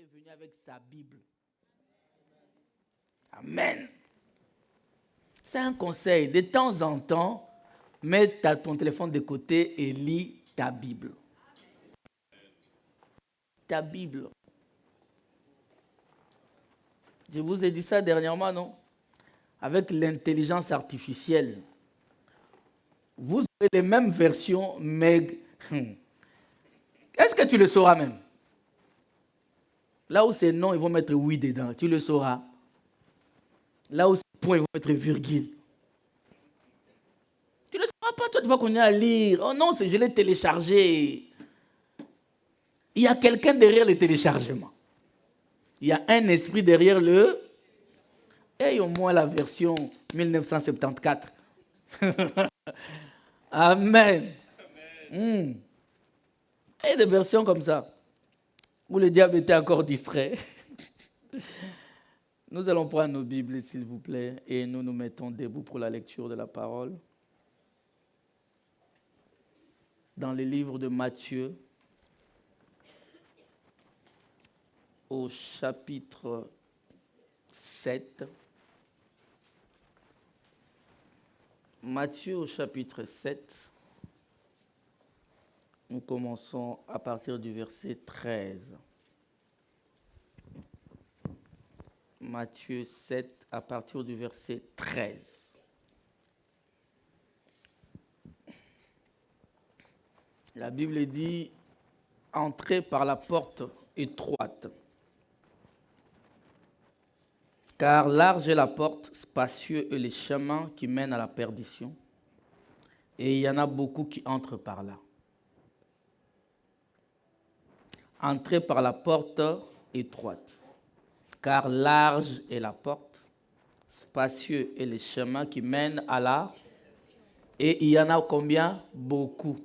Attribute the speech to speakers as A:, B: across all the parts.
A: est venu avec sa Bible. Amen. C'est un conseil. De temps en temps, mets ton téléphone de côté et lis ta Bible. Ta Bible. Je vous ai dit ça dernièrement, non? Avec l'intelligence artificielle, vous aurez les mêmes versions, mais est-ce que tu le sauras même? Là où c'est non, ils vont mettre oui dedans. Tu le sauras. Là où c'est point, ils vont mettre virgule. Tu ne le sauras pas, toi, tu vas continuer à lire. Oh non, je l'ai téléchargé. Il y a quelqu'un derrière le téléchargement. Il y a un esprit derrière le... Et au moins la version 1974. Amen. Amen. Et des versions comme ça, où le diable était encore distrait. Nous allons prendre nos Bibles, s'il vous plaît, et nous nous mettons debout pour la lecture de la parole. Dans le livre de Matthieu, au chapitre 7. Matthieu au chapitre 7. Nous commençons à partir du verset 13. Matthieu 7 à partir du verset 13. La Bible dit « Entrez par la porte étroite, car large est la porte, spacieux est le chemin qui mène à la perdition, et il y en a beaucoup qui entrent par là. Entrez par la porte étroite, car large est la porte, spacieux est le chemin qui mène à la... Et il y en a combien? Beaucoup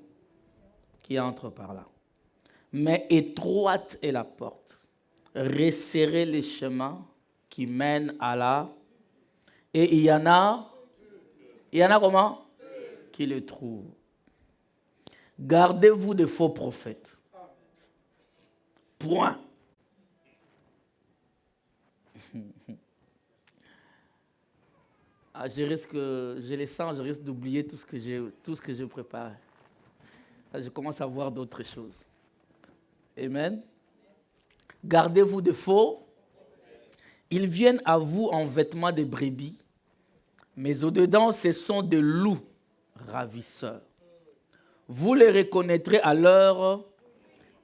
A: qui entrent par là. Mais étroite est la porte, resserrez les chemins qui mènent à la... Et il y en a comment? Qui le trouvent. Gardez-vous des faux prophètes. Point. Je les sens, je risque d'oublier tout ce que j'ai préparé. Je commence à voir d'autres choses. Amen. Gardez-vous de faux. Ils viennent à vous en vêtements de brebis, mais au-dedans, ce sont des loups ravisseurs. Vous les reconnaîtrez à leur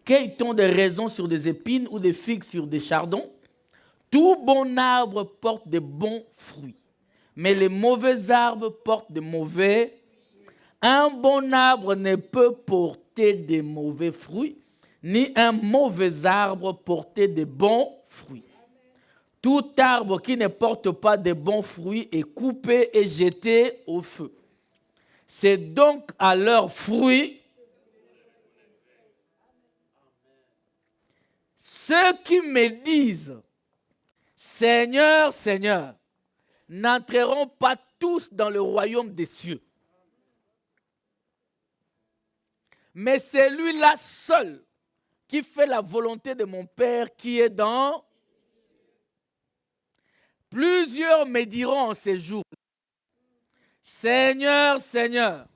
A: cueille-t-on des raisins sur des épines ou des figues sur des chardons? Tout bon arbre porte de bons fruits, mais les mauvais arbres portent de mauvais. Un bon arbre ne peut porter de mauvais fruits, ni un mauvais arbre porter de bons fruits. Tout arbre qui ne porte pas de bons fruits est coupé et jeté au feu. C'est donc à leurs fruits. Ceux qui me disent « Seigneur, Seigneur », n'entreront pas tous dans le royaume des cieux. Mais c'est lui-là seul qui fait la volonté de mon Père qui est dans... Plusieurs me diront en ces jours, « Seigneur, Seigneur,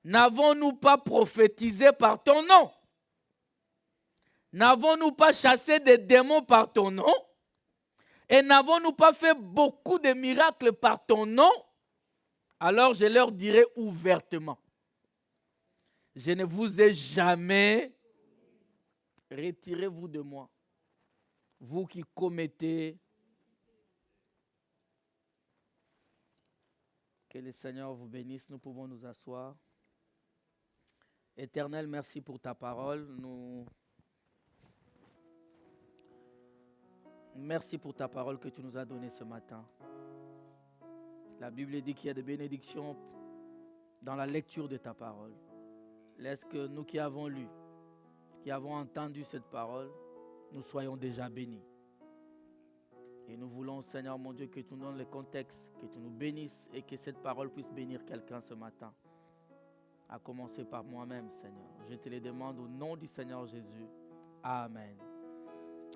A: n'avons-nous pas prophétisé par ton nom? N'avons-nous pas chassé des démons par ton nom? Et n'avons-nous pas fait beaucoup de miracles par ton nom? » Alors je leur dirai ouvertement, « Je ne vous ai jamais... Retirez-vous de moi, vous qui commettez... » Que le Seigneur vous bénisse. Nous pouvons nous asseoir. Éternel, merci pour ta parole. Merci pour ta parole que tu nous as donnée ce matin. La Bible dit qu'il y a des bénédictions dans la lecture de ta parole. Laisse que nous qui avons lu, qui avons entendu cette parole, nous soyons déjà bénis. Et nous voulons, Seigneur mon Dieu, que tu nous donnes le contexte, que tu nous bénisses et que cette parole puisse bénir quelqu'un ce matin. À commencer par moi-même, Seigneur. Je te le demande au nom du Seigneur Jésus. Amen.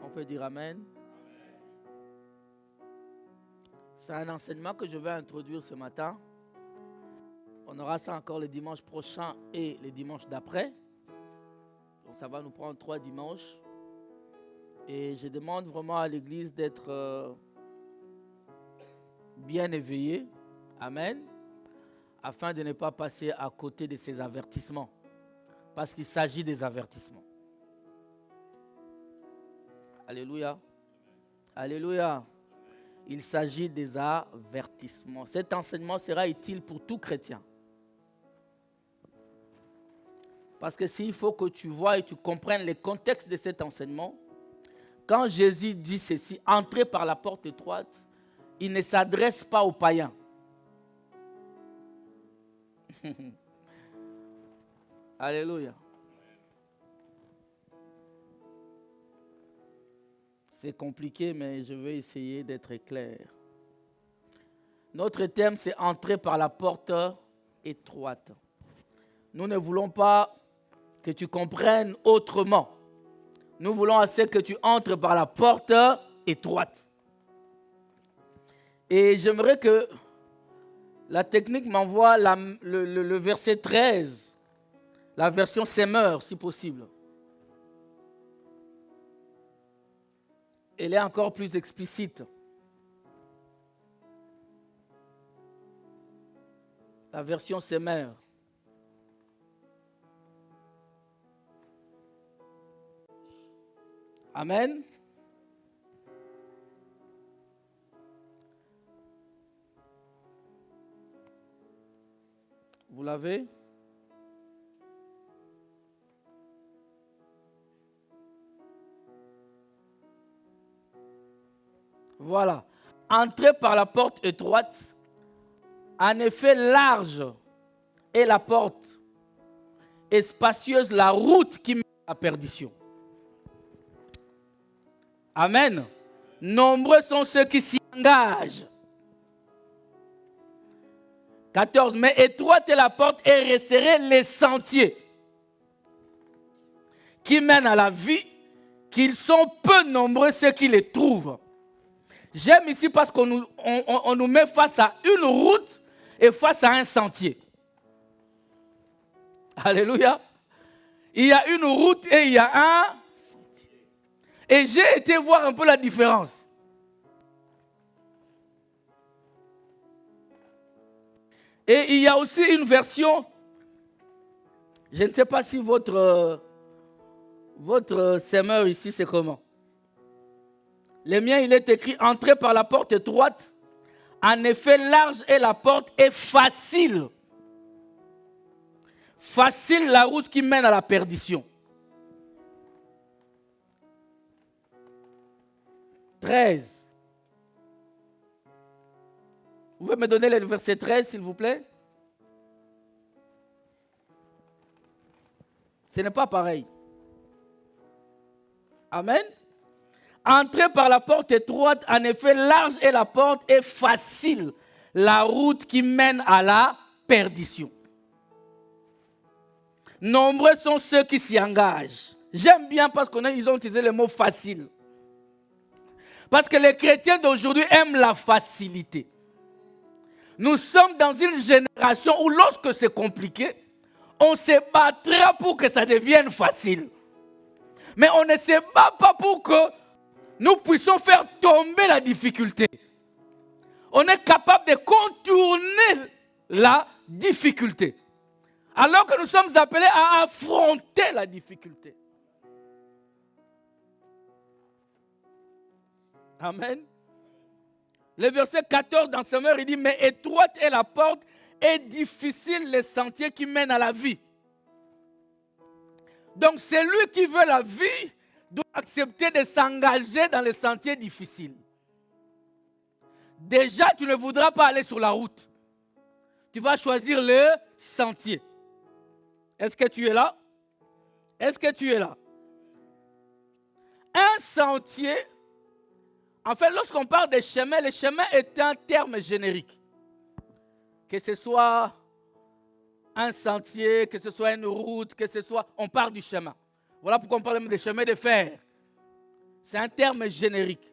A: On peut dire Amen. C'est un enseignement que je vais introduire ce matin. On aura ça encore le dimanche prochain et le dimanche d'après. Donc ça va nous prendre 3 dimanches. Et je demande vraiment à l'Église d'être bien éveillée. Amen. Afin de ne pas passer à côté de ces avertissements. Parce qu'il s'agit des avertissements. Alléluia. Alléluia. Il s'agit des avertissements. Cet enseignement sera utile pour tout chrétien. Parce que s'il faut que tu vois et tu comprennes le contexte de cet enseignement, quand Jésus dit ceci, entrez par la porte étroite, il ne s'adresse pas aux païens. Alléluia. C'est compliqué, mais je vais essayer d'être clair. Notre thème, c'est entrer par la porte étroite. Nous ne voulons pas que tu comprennes autrement. Nous voulons assez que tu entres par la porte étroite. Et j'aimerais que la technique m'envoie le verset 13, la version Semeur, si possible. Elle est encore plus explicite. La version Semeur. Amen. Vous l'avez? Voilà. Entrez par la porte étroite. En effet, large est la porte et spacieuse la route qui mène à la perdition. Amen. Nombreux sont ceux qui s'y engagent. 14. Mais étroite est la porte et resserrés les sentiers qui mènent à la vie, qu'ils sont peu nombreux ceux qui les trouvent. J'aime ici parce qu'on nous met face à une route et face à un sentier. Alléluia. Il y a une route et il y a un sentier. Et j'ai été voir un peu la différence. Et il y a aussi une version, je ne sais pas si votre semeur ici, c'est comment. Le mien, il est écrit « Entrez par la porte étroite. En effet, large est la porte et facile. Facile la route qui mène à la perdition. » 13. Vous pouvez me donner le verset 13, s'il vous plaît? Ce n'est pas pareil. Amen. Entrez par la porte étroite, en effet, large est la porte et facile la route qui mène à la perdition. Nombreux sont ceux qui s'y engagent. J'aime bien parce qu'ils ont utilisé le mot facile. Parce que les chrétiens d'aujourd'hui aiment la facilité. Nous sommes dans une génération où lorsque c'est compliqué, on se battra pour que ça devienne facile. Mais on ne se bat pas pour que nous puissions faire tomber la difficulté. On est capable de contourner la difficulté. Alors que nous sommes appelés à affronter la difficulté. Amen. Le verset 14 dans Semeur, il dit « Mais étroite est la porte et difficile le sentier qui mène à la vie. » Donc celui qui veut la vie doit accepter de s'engager dans les sentiers difficiles. Déjà, tu ne voudras pas aller sur la route. Tu vas choisir le sentier. Est-ce que tu es là? Est-ce que tu es là? Un sentier, en fait, lorsqu'on parle de chemin, le chemin est un terme générique. Que ce soit un sentier, que ce soit une route, que ce soit... On parle du chemin. Voilà pourquoi on parle même des chemins de fer. C'est un terme générique.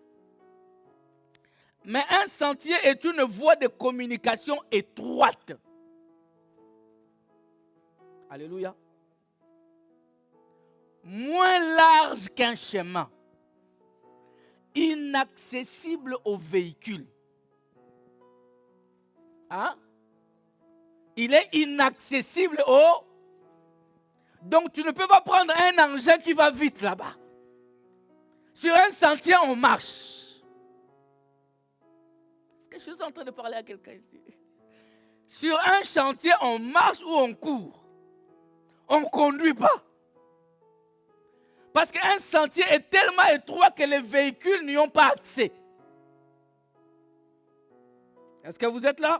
A: Mais un sentier est une voie de communication étroite. Alléluia. Moins large qu'un chemin. Inaccessible aux véhicules. Hein? Il est inaccessible aux... Donc tu ne peux pas prendre un engin qui va vite là-bas. Sur un sentier, on marche. Est-ce que je suis en train de parler à quelqu'un ici? Sur un chantier, on marche ou on court. On ne conduit pas. Parce qu'un sentier est tellement étroit que les véhicules n'y ont pas accès. Est-ce que vous êtes là?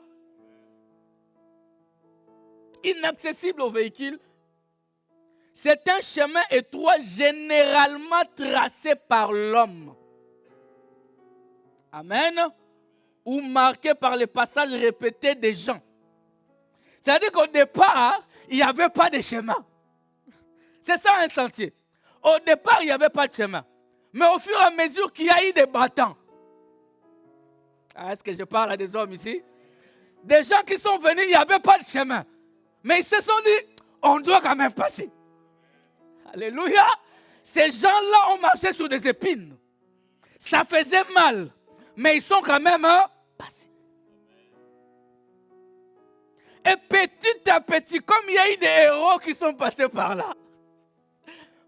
A: Inaccessible aux véhicules. C'est un chemin étroit généralement tracé par l'homme. Amen. Ou marqué par les passages répétés des gens. C'est-à-dire qu'au départ, il n'y avait pas de chemin. C'est ça un sentier. Au départ, il n'y avait pas de chemin. Mais au fur et à mesure qu'il y a eu des battants. Est-ce que je parle à des hommes ici? Des gens qui sont venus, il n'y avait pas de chemin. Mais ils se sont dit, on doit quand même passer. Alléluia. Ces gens-là ont marché sur des épines. Ça faisait mal. Mais ils sont quand même passés. Et petit à petit, comme il y a eu des héros qui sont passés par là,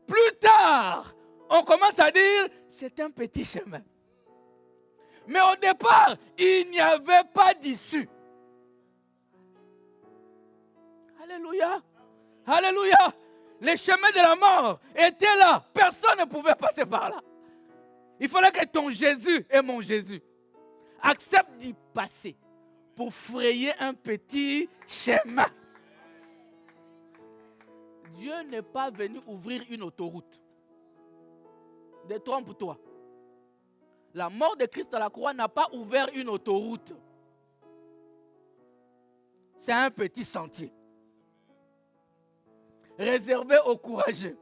A: plus tard, on commence à dire, c'est un petit chemin. Mais au départ, il n'y avait pas d'issue. Alléluia. Alléluia. Les chemins de la mort étaient là. Personne ne pouvait passer par là. Il fallait que ton Jésus et mon Jésus acceptent d'y passer pour frayer un petit chemin. Dieu n'est pas venu ouvrir une autoroute. Détrompe-toi. La mort de Christ à la croix n'a pas ouvert une autoroute. C'est un petit sentier. Réservé aux courageux.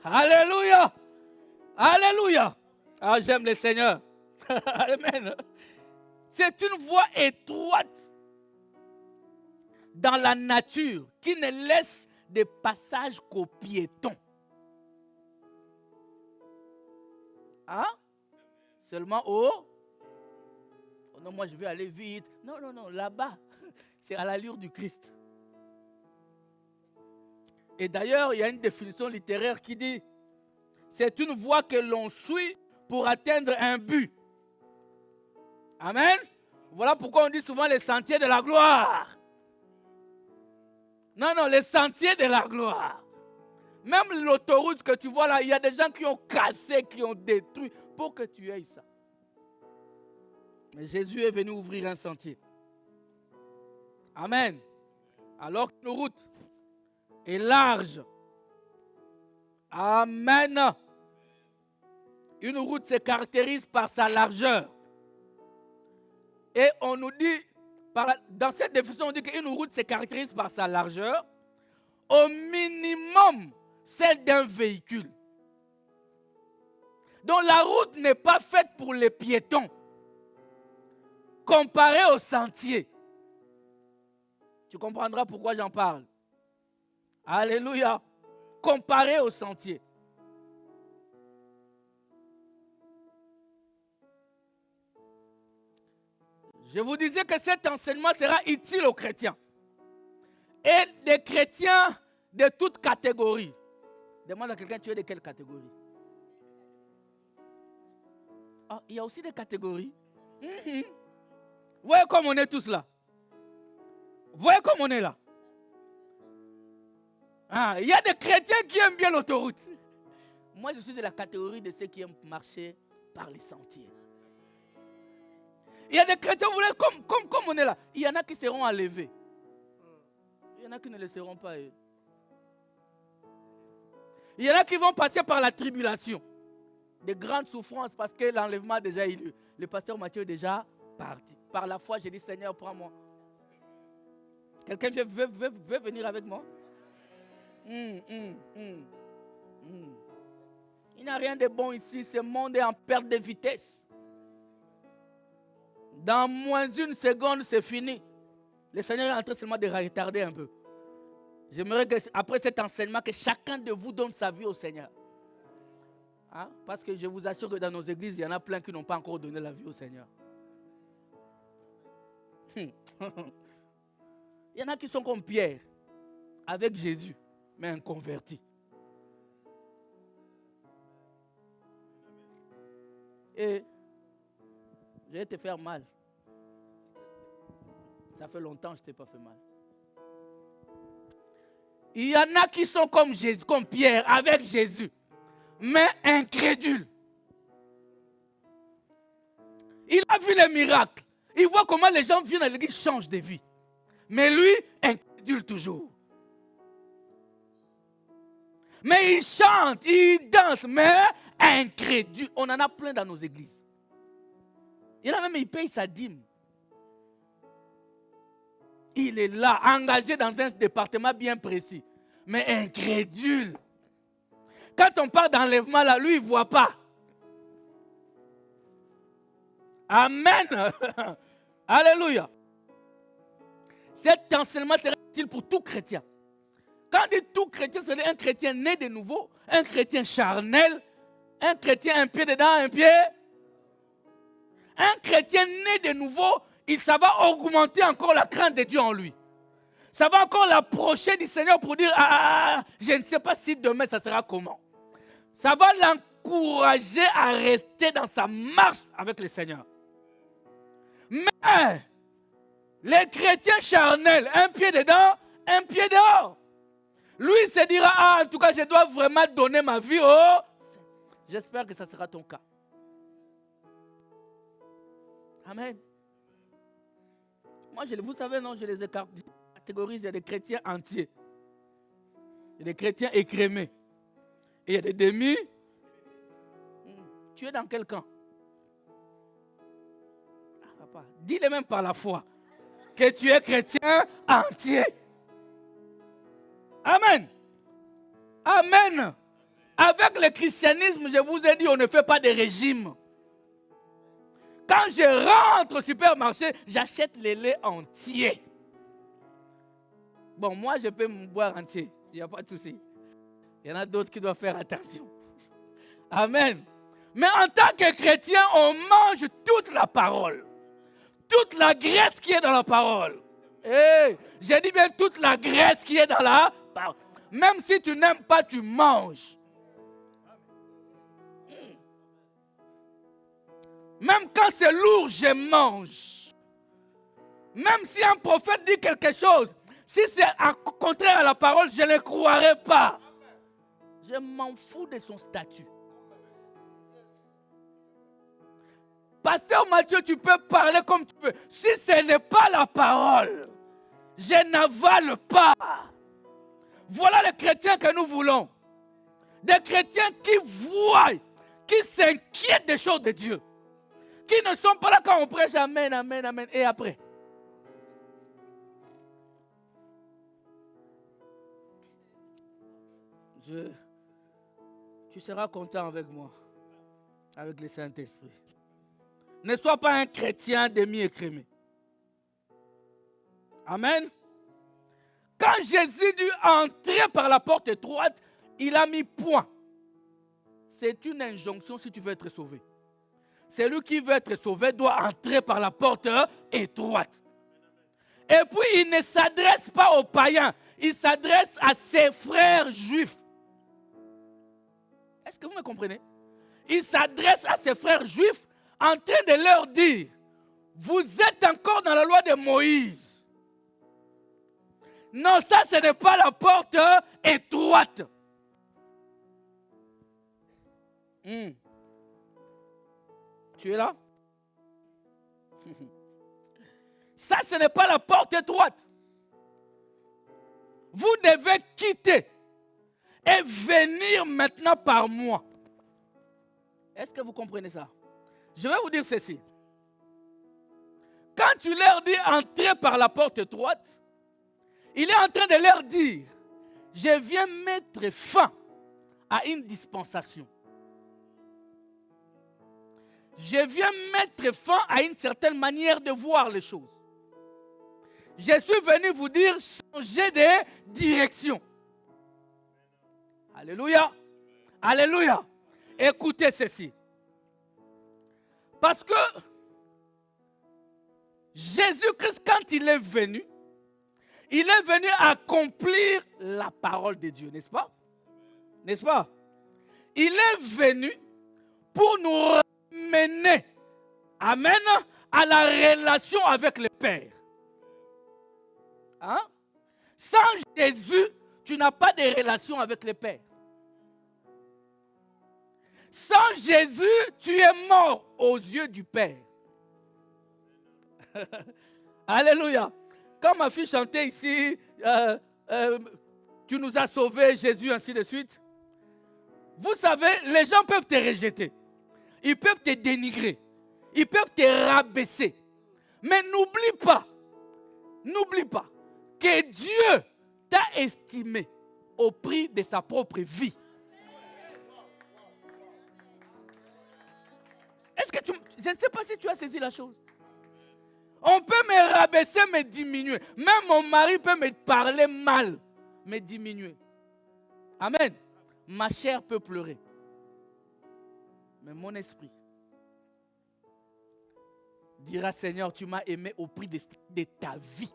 A: Alléluia. Alléluia. Ah, j'aime le Seigneur. Amen. C'est une voie étroite dans la nature qui ne laisse de passage qu'aux piétons. Hein? Seulement au... Oh non, moi je vais aller vite. Non, non, non, là-bas, c'est à l'allure du Christ. Et d'ailleurs, il y a une définition littéraire qui dit c'est une voie que l'on suit pour atteindre un but. Amen. Voilà pourquoi on dit souvent les sentiers de la gloire. Non, non, les sentiers de la gloire. Même l'autoroute que tu vois là, il y a des gens qui ont cassé, qui ont détruit pour que tu aies ça. Mais Jésus est venu ouvrir un sentier. Amen. Alors qu'une route est large. Amen. Une route se caractérise par sa largeur. Et on nous dit, dans cette définition, on dit qu'une route se caractérise par sa largeur, au minimum celle d'un véhicule. Donc la route n'est pas faite pour les piétons, comparée au sentier. Tu comprendras pourquoi j'en parle. Alléluia. Comparé au sentier. Je vous disais que cet enseignement sera utile aux chrétiens. Et des chrétiens de toutes catégories. Demande à quelqu'un, tu es de quelle catégorie? Ah, il y a aussi des catégories. Vous voyez comme on est tous là. Vous voyez comme on est là. Ah, il y a des chrétiens qui aiment bien l'autoroute. Moi, je suis de la catégorie de ceux qui aiment marcher par les sentiers. Il y a des chrétiens, vous voulez, comme on est là. Il y en a qui seront enlevés. Il y en a qui ne le seront pas. Il y en a qui vont passer par la tribulation. Des grandes souffrances parce que l'enlèvement a déjà eu lieu. Le pasteur Matthieu est déjà parti. Par la foi, j'ai dit, Seigneur, prends-moi. Quelqu'un veut venir avec moi? Il Il n'y a rien de bon ici. Ce monde est en perte de vitesse. Dans moins d'une seconde, c'est fini. Le Seigneur est en train seulement de retarder un peu. J'aimerais qu'après cet enseignement, que chacun de vous donne sa vie au Seigneur. Hein? Parce que je vous assure que dans nos églises, il y en a plein qui n'ont pas encore donné la vie au Seigneur. Il y en a qui sont comme Pierre, avec Jésus, mais inconvertis. Et je vais te faire mal. Ça fait longtemps que je ne t'ai pas fait mal. Il y en a qui sont comme Jésus, comme Pierre, avec Jésus, mais incrédules. Il a vu les miracles. Il voit comment les gens viennent à l'église, changent de vie. Mais lui, incrédule toujours. Mais il chante, il danse, mais incrédule. On en a plein dans nos églises. Il y en a même, il paye sa dîme. Il est là, engagé dans un département bien précis, mais incrédule. Quand on parle d'enlèvement, là, lui, il ne voit pas. Amen. Alléluia. Cet enseignement sera utile pour tout chrétien. Quand on dit tout chrétien, c'est un chrétien né de nouveau, un chrétien charnel, un chrétien un pied dedans, un pied. Un chrétien né de nouveau, ça va augmenter encore la crainte de Dieu en lui. Ça va encore l'approcher du Seigneur pour dire, je ne sais pas si demain ça sera comment. Ça va l'encourager à rester dans sa marche avec le Seigneur. Mais, les chrétiens charnels, un pied dedans, un pied dehors. Lui se dira, en tout cas, je dois vraiment donner ma vie au... J'espère que ça sera ton cas. Amen. Moi, vous savez, non, je les catégorise. Il y a des chrétiens entiers. Il y a des chrétiens écrémés. Et il y a des demi. Tu es dans quel camp? Papa, dis-le même par la foi. Que tu es chrétien entier. Amen. Amen. Avec le christianisme, je vous ai dit, on ne fait pas de régime. Quand je rentre au supermarché, j'achète le lait entier. Bon, moi, je peux me boire entier. Il n'y a pas de souci. Il y en a d'autres qui doivent faire attention. Amen. Mais en tant que chrétien, on mange toute la parole. Toute la graisse qui est dans la parole. Hey, j'ai dit bien toute la graisse qui est dans la parole. Même si tu n'aimes pas, tu manges. Même quand c'est lourd, je mange. Même si un prophète dit quelque chose, si c'est contraire à la parole, je ne le croirai pas. Je m'en fous de son statut. Pasteur Mathieu, tu peux parler comme tu veux. Si ce n'est pas la parole, je n'avale pas. Voilà les chrétiens que nous voulons. Des chrétiens qui voient, qui s'inquiètent des choses de Dieu. Qui ne sont pas là quand on prêche amen, amen, amen. Et après? Tu seras content avec moi. Avec le Saint-Esprit. Ne sois pas un chrétien demi-écrémé. Amen. Quand Jésus dut entrer par la porte étroite, il a mis point. C'est une injonction si tu veux être sauvé. Celui qui veut être sauvé doit entrer par la porte étroite. Et puis, il ne s'adresse pas aux païens. Il s'adresse à ses frères juifs. Est-ce que vous me comprenez? Il s'adresse à ses frères juifs en train de leur dire, vous êtes encore dans la loi de Moïse. Non, ça, ce n'est pas la porte étroite. Tu es là? Ça, ce n'est pas la porte étroite. Vous devez quitter et venir maintenant par moi. Est-ce que vous comprenez ça? Je vais vous dire ceci. Quand tu leur dis entrer par la porte étroite, il est en train de leur dire, je viens mettre fin à une dispensation. je viens mettre fin à une certaine manière de voir les choses. Je suis venu vous dire, changez de direction. Alléluia. Alléluia. Écoutez ceci. Parce que Jésus-Christ, quand il est venu accomplir la parole de Dieu, n'est-ce pas? N'est-ce pas? Il est venu pour nous ramener, amen, à la relation avec le Père. Hein? Sans Jésus, tu n'as pas de relation avec le Père. Sans Jésus, tu es mort aux yeux du Père. Alléluia. Quand ma fille chantait ici, tu nous as sauvés, Jésus, ainsi de suite. Vous savez, les gens peuvent te rejeter. Ils peuvent te dénigrer. Ils peuvent te rabaisser. Mais n'oublie pas que Dieu t'a estimé au prix de sa propre vie. Est-ce que je ne sais pas si tu as saisi la chose. On peut me rabaisser, me diminuer. Même mon mari peut me parler mal, me diminuer. Amen. Ma chair peut pleurer. Mais mon esprit dira, Seigneur, tu m'as aimé au prix de ta vie.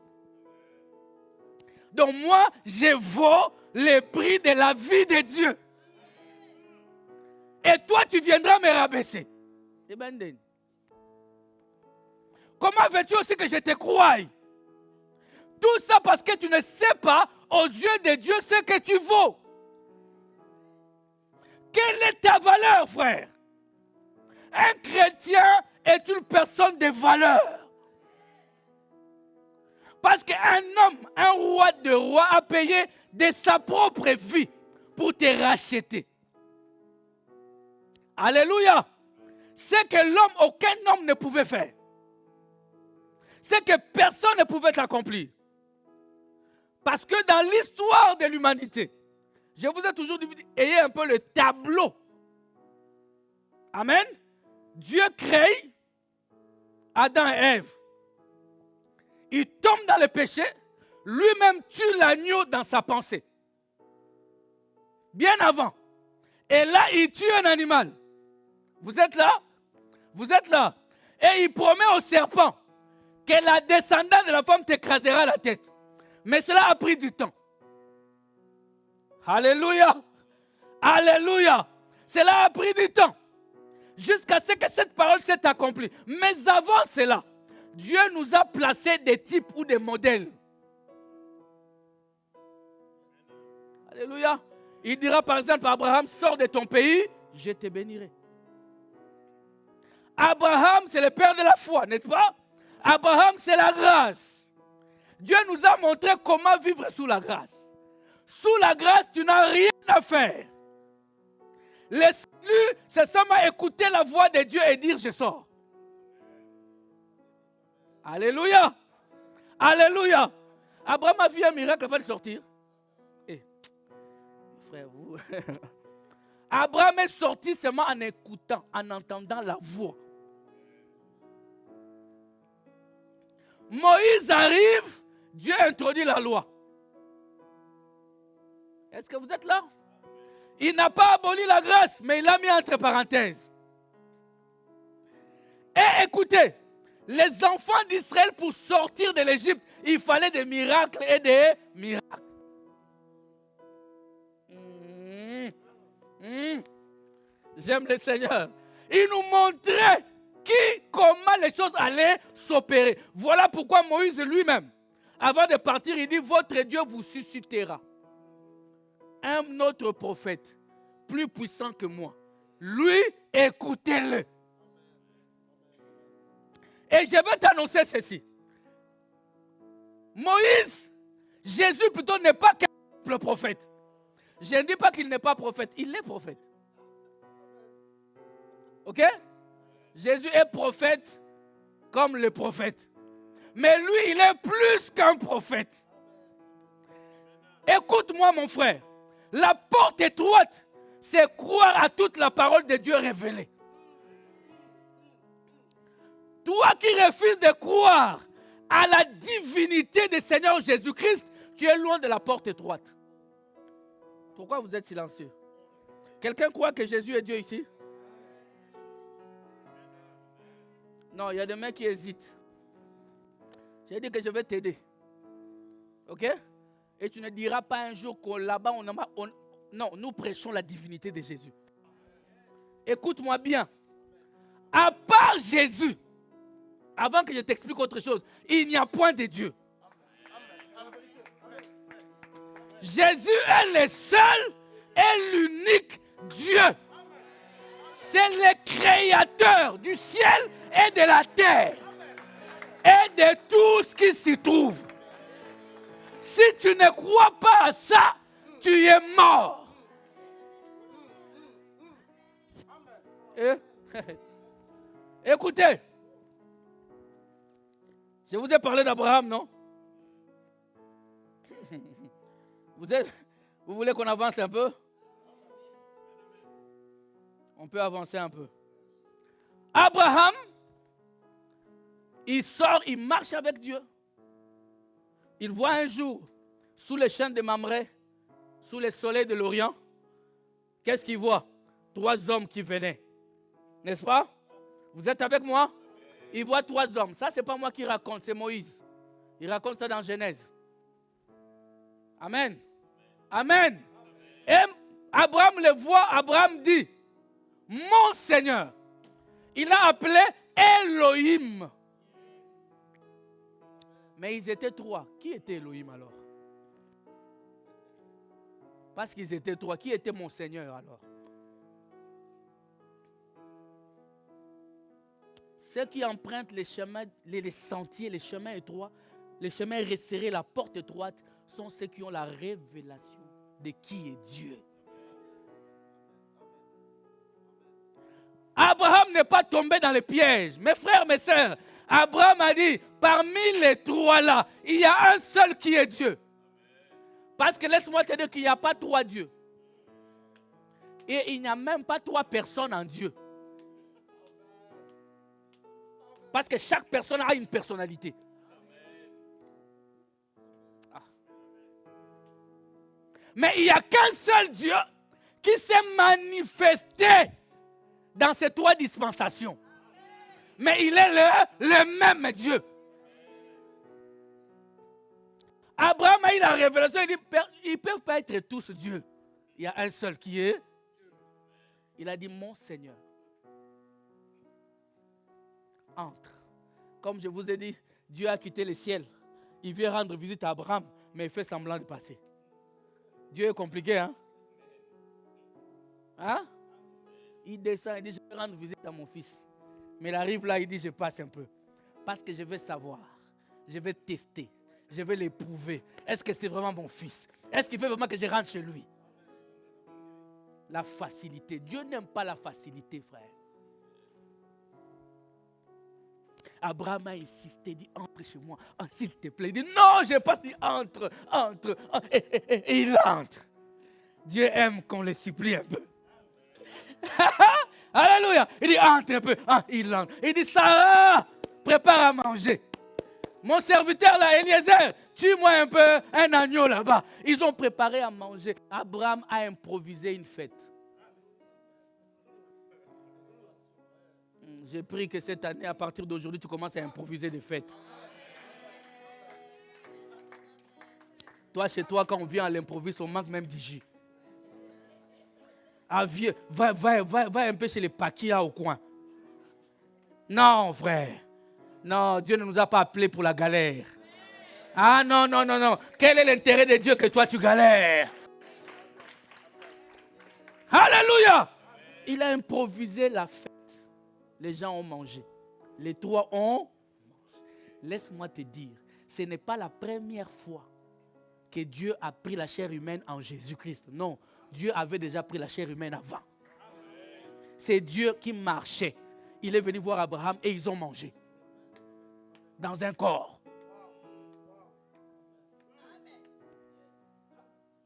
A: Donc moi, je vaux le prix de la vie de Dieu. Et toi, tu viendras me rabaisser. Eh ben, comment veux-tu aussi que je te croie? Tout ça parce que tu ne sais pas aux yeux de Dieu ce que tu vaux. Quelle est ta valeur, frère? Un chrétien est une personne de valeur. Parce qu'un homme, un roi de rois a payé de sa propre vie pour te racheter. Alléluia. C'est que l'homme, aucun homme ne pouvait faire. C'est que personne ne pouvait l'accomplir. Parce que dans l'histoire de l'humanité, je vous ai toujours dit, ayez un peu le tableau. Amen. Dieu crée Adam et Ève. Il tombe dans le péché, lui-même tue l'agneau dans sa pensée. Bien avant. Et là, il tue un animal. Vous êtes là? Vous êtes là. Et il promet au serpent que la descendante de la femme t'écrasera la tête. Mais cela a pris du temps. Alléluia. Alléluia. Cela a pris du temps. Jusqu'à ce que cette parole s'est accomplie. Mais avant cela, Dieu nous a placé des types ou des modèles. Alléluia. Il dira par exemple à Abraham, sors de ton pays, je te bénirai. Abraham, c'est le père de la foi, n'est-ce pas? Abraham, c'est la grâce. Dieu nous a montré comment vivre sous la grâce. Sous la grâce, tu n'as rien à faire. Le salut, c'est seulement écouter la voix de Dieu et dire je sors. Alléluia. Alléluia. Abraham a vu un miracle avant de sortir. Frère, vous. Abraham est sorti seulement en écoutant, en entendant la voix. Moïse arrive, Dieu introduit la loi. Est-ce que vous êtes là? Il n'a pas aboli la grâce, mais il l'a mis entre parenthèses. Et écoutez, les enfants d'Israël, pour sortir de l'Égypte, il fallait des miracles et des miracles. J'aime le Seigneur. Il nous montrait comment les choses allaient s'opérer. Voilà pourquoi Moïse lui-même, avant de partir, il dit, votre Dieu vous suscitera un autre prophète plus puissant que moi. Lui, écoutez-le. Et je vais t'annoncer ceci. Moïse, Jésus plutôt n'est pas qu'un prophète. Je ne dis pas qu'il n'est pas prophète, il est prophète. Ok? Jésus est prophète comme le prophète. Mais lui, il est plus qu'un prophète. Écoute-moi, mon frère. La porte étroite, c'est croire à toute la parole de Dieu révélée. Toi qui refuses de croire à la divinité du Seigneur Jésus-Christ, tu es loin de la porte étroite. Pourquoi vous êtes silencieux? Quelqu'un croit que Jésus est Dieu ici? Non, il y a des mecs qui hésitent. J'ai dit que je vais t'aider. Ok? Et tu ne diras pas un jour que là-bas, non, nous prêchons la divinité de Jésus. Écoute-moi bien. À part Jésus, avant que je t'explique autre chose, il n'y a point de Dieu. Jésus est le seul et l'unique Dieu. C'est le créateur du ciel et de la terre et de tout ce qui s'y trouve. Si tu ne crois pas à ça, tu es mort. Écoutez, je vous ai parlé d'Abraham, non? Vous voulez qu'on avance un peu? On peut avancer un peu. Abraham, il sort, il marche avec Dieu. Il voit un jour, sous les chênes de Mamré, sous le soleil de l'Orient, qu'est-ce qu'il voit? 3 hommes qui venaient. N'est-ce pas? Vous êtes avec moi? Il voit 3 hommes. Ça, ce n'est pas moi qui raconte, c'est Moïse. Il raconte ça dans Genèse. Amen. Amen. Et Abraham le voit, Abraham dit, mon Seigneur. Il a appelé Elohim. Mais ils étaient 3. Qui était Elohim alors? Parce qu'ils étaient 3. Qui était mon Seigneur alors? Ceux qui empruntent les chemins, les sentiers, les chemins étroits, les chemins resserrés, la porte étroite, sont ceux qui ont la révélation de qui est Dieu. Abraham n'est pas tombé dans le piège. Mes frères, mes sœurs, Abraham a dit, parmi les 3 là, il y a un seul qui est Dieu. Parce que laisse-moi te dire qu'il n'y a pas 3 dieux. Et il n'y a même pas 3 personnes en Dieu. Parce que chaque personne a une personnalité. Ah. Mais il n'y a qu'un seul Dieu qui s'est manifesté dans ces 3 dispensations. Mais il est le même Dieu. Abraham a eu la révélation, il dit, ils ne peuvent pas être tous Dieu. Il y a un seul qui est. Il a dit, mon Seigneur, entre. Comme je vous ai dit, Dieu a quitté le ciel. Il vient rendre visite à Abraham, mais il fait semblant de passer. Dieu est compliqué, hein? Hein? Il descend, il dit, je vais rendre visite à mon fils. Mais il arrive là, il dit, je passe un peu. Parce que je veux savoir, je vais tester, je vais l'éprouver. Est-ce que c'est vraiment mon fils? Est-ce qu'il veut vraiment que je rentre chez lui? La facilité. Dieu n'aime pas la facilité, frère. Abraham a insisté, dit, entre chez moi, oh, s'il te plaît. Il dit, non, je n'ai pas dit, entre. Et il entre. Dieu aime qu'on le supplie un peu. Alléluia. Il dit, entre un peu. Ah, il entre. Il dit, Sarah, prépare à manger. Mon serviteur là, Eliezer, tue-moi un peu un agneau là-bas. Ils ont préparé à manger. Abraham a improvisé une fête. J'ai pris que cette année, à partir d'aujourd'hui, tu commences à improviser des fêtes. Toi, chez toi, quand on vient à l'improviste, on manque même du jus. Ah, vieux, va un peu chez les paquis là au coin. Non, frère. Non, Dieu ne nous a pas appelés pour la galère. Ah non. Quel est l'intérêt de Dieu que toi tu galères? Alléluia. Il a improvisé la fête. Les gens ont mangé. Les 3 ont mangé. Laisse-moi te dire, ce n'est pas la première fois que Dieu a pris la chair humaine en Jésus-Christ. Non, Dieu avait déjà pris la chair humaine avant. C'est Dieu qui marchait. Il est venu voir Abraham et ils ont mangé. Dans un corps.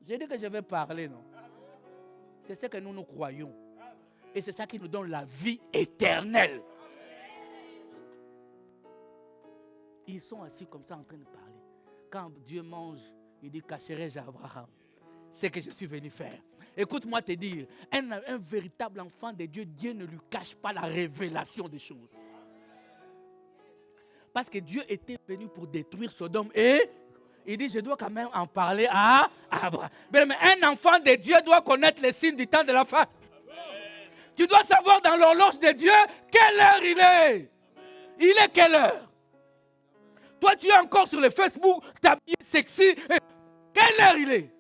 A: J'ai dit que je vais parler, non? C'est ce que nous croyons. Et c'est ça qui nous donne la vie éternelle. Ils sont assis comme ça en train de parler. Quand Dieu mange, il dit, cacherai-je à Abraham ce que je suis venu faire. Écoute-moi te dire, un véritable enfant de Dieu, Dieu ne lui cache pas la révélation des choses. Parce que Dieu était venu pour détruire Sodome et il dit, je dois quand même en parler à Abraham. Mais un enfant de Dieu doit connaître les signes du temps de la fin. Tu dois savoir dans l'horloge de Dieu quelle heure il est. Il est quelle heure? Toi, tu es encore sur le Facebook, t'habillé sexy. Quelle heure il est?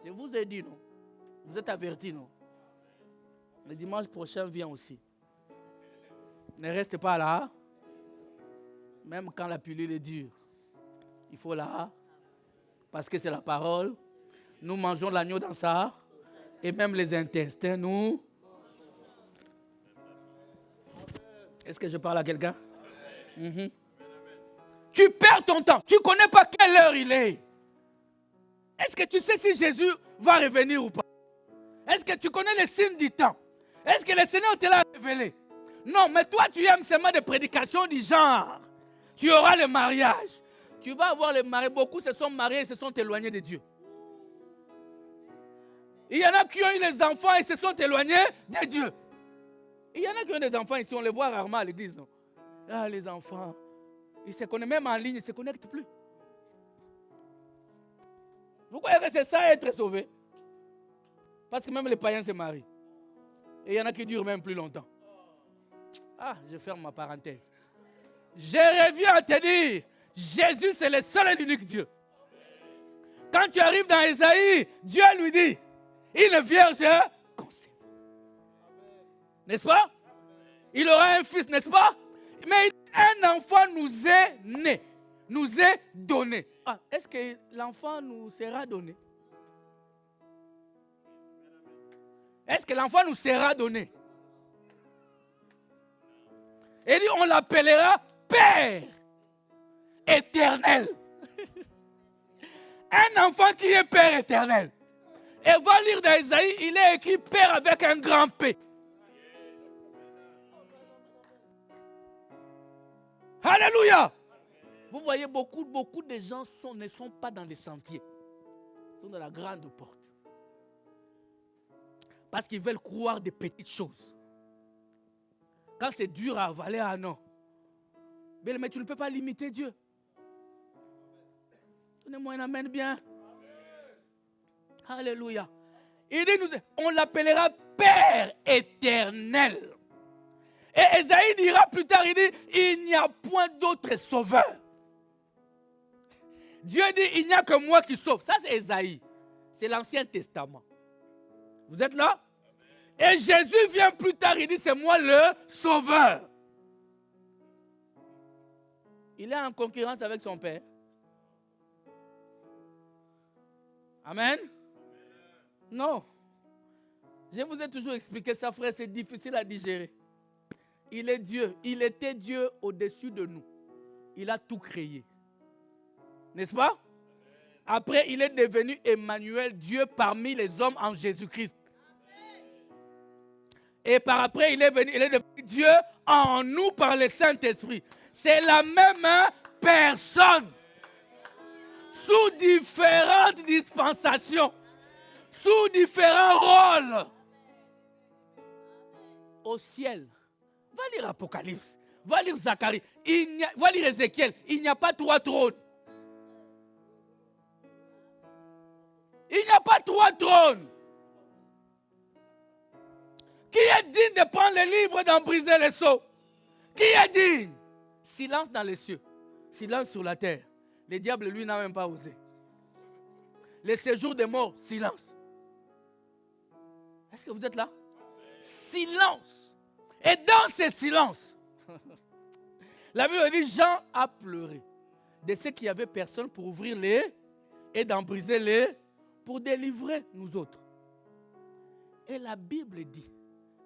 A: Je vous ai dit, non? Vous êtes avertis, non? Le dimanche prochain vient aussi. Ne reste pas là. Même quand la pilule est dure. Il faut là. Parce que c'est la parole. Nous mangeons l'agneau dans ça. Et même les intestins, nous. Est-ce que je parle à quelqu'un? Tu perds ton temps. Tu ne connais pas quelle heure il est. Est-ce que tu sais si Jésus va revenir ou pas? Est-ce que tu connais les signes du temps? Est-ce que le Seigneur te l'a révélé? Non, mais toi, tu aimes seulement des prédications du genre. Tu auras le mariage. Tu vas avoir le mariage. Beaucoup se sont mariés et se sont éloignés de Dieu. Il y en a qui ont eu les enfants et se sont éloignés de Dieu. Il y en a qui ont des enfants ici, on les voit rarement à l'église. Non? Ah, les enfants, ils se connaissent même en ligne, ils ne se connectent plus. Vous croyez que c'est ça être sauvé? Parce que même les païens se marient. Et il y en a qui durent même plus longtemps. Ah, je ferme ma parenthèse. Je reviens à te dire, Jésus c'est le seul et l'unique Dieu. Quand tu arrives dans Ésaïe, Dieu lui dit, une vierge conçue. N'est-ce pas? Il aura un fils, n'est-ce pas? Mais un enfant nous est né, nous est donné. Ah, est-ce que l'enfant nous sera donné? Est-ce que l'enfant nous sera donné? Et dit, on l'appellera Père éternel. Un enfant qui est Père éternel. Et va lire dans Isaïe, il est écrit Père avec un grand P. Alléluia. Vous voyez, beaucoup de gens ne sont pas dans les sentiers. Ils sont dans la grande porte. Parce qu'ils veulent croire des petites choses. Quand c'est dur à avaler, ah non. Mais tu ne peux pas limiter Dieu. Donnez-moi un amen bien. Alléluia. Il dit, on l'appellera Père éternel. Et Ésaïe dira plus tard, il dit, il n'y a point d'autre sauveur. Dieu dit, il n'y a que moi qui sauve. Ça c'est Ésaïe. C'est l'Ancien Testament. Vous êtes là? Et Jésus vient plus tard, il dit, c'est moi le sauveur. Il est en concurrence avec son Père. Amen. Non. Je vous ai toujours expliqué ça, frère, c'est difficile à digérer. Il est Dieu. Il était Dieu au-dessus de nous. Il a tout créé. N'est-ce pas? Après, il est devenu Emmanuel, Dieu parmi les hommes en Jésus-Christ. Et par après, il est devenu Dieu en nous par le Saint-Esprit. C'est la même personne. Sous différentes dispensations. Sous différents rôles. Au ciel. Va lire Apocalypse. Va lire Zacharie. Va lire Ézéchiel. Il n'y a pas 3 trônes. Il n'y a pas 3 trônes. Qui est digne de prendre le livre et d'en briser les sceaux? Qui est digne? Silence dans les cieux. Silence sur la terre. Le diable, lui, n'a même pas osé. Le séjour des morts, silence. Est-ce que vous êtes là? Silence. Et dans ce silence, la Bible dit, Jean a pleuré de ceux qui avaient personne pour ouvrir les et d'en briser les, pour délivrer nous autres. Et la Bible dit,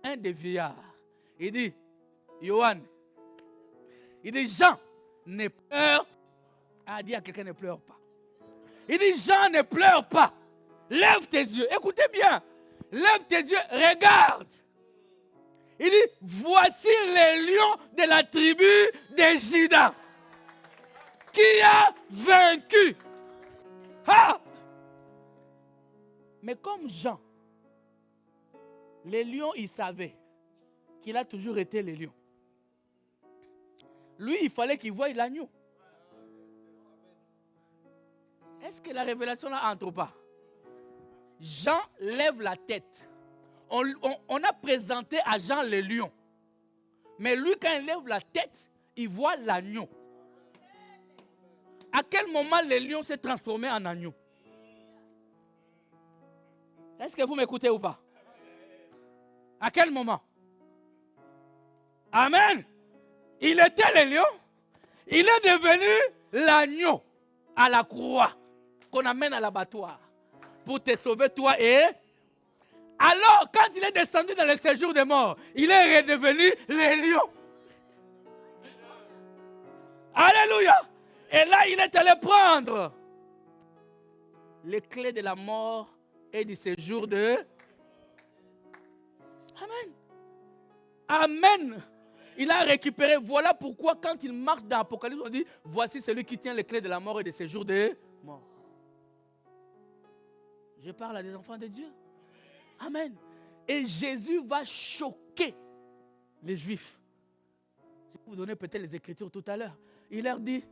A: un des vieillards, il dit, Johan, il dit, Jean, ne pleure pas. Ah, dit à quelqu'un, ne pleure pas. Il dit, Jean, ne pleure pas. Lève tes yeux. Écoutez bien. Lève tes yeux. Regarde. Il dit, voici les lions de la tribu de Juda. Qui a vaincu? Ah! Mais comme Jean, les lions, il savait qu'il a toujours été les lions. Lui, il fallait qu'il voie l'agneau. Est-ce que la révélation là entre pas? Jean lève la tête. On a présenté à Jean les lions. Mais lui, quand il lève la tête, il voit l'agneau. À quel moment le lion s'est transformé en agneau? Est-ce que vous m'écoutez ou pas? À quel moment? Amen. Il était le lion. Il est devenu l'agneau à la croix qu'on amène à l'abattoir pour te sauver toi et... Alors, quand il est descendu dans le séjour des morts, il est redevenu le lion. Alléluia. Et là, il est allé prendre les clés de la mort et du séjour de... Amen. Amen. Il a récupéré. Voilà pourquoi quand il marche dans l'Apocalypse, on dit, voici celui qui tient les clés de la mort et des séjours de mort. Je parle à des enfants de Dieu. Amen. Et Jésus va choquer les Juifs. Je vais vous donner peut-être les Écritures tout à l'heure. Il leur dit,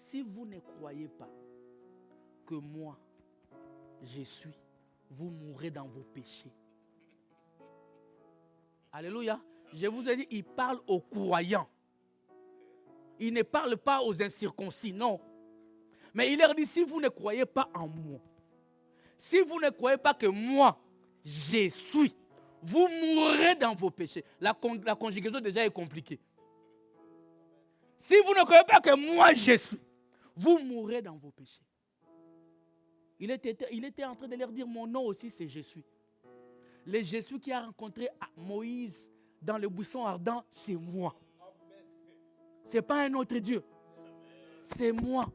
A: si vous ne croyez pas que moi, je suis, vous mourrez dans vos péchés. Alléluia. Je vous ai dit, il parle aux croyants. Il ne parle pas aux incirconcis, non. Mais il leur dit, si vous ne croyez pas en moi, si vous ne croyez pas que moi, je suis, vous mourrez dans vos péchés. La conjugaison déjà est compliquée. Si vous ne croyez pas que moi, je suis, vous mourrez dans vos péchés. Il était en train de leur dire, mon nom aussi, c'est je suis. Le Jésus qui a rencontré Moïse dans le buisson ardent, c'est moi. Ce n'est pas un autre Dieu. C'est moi.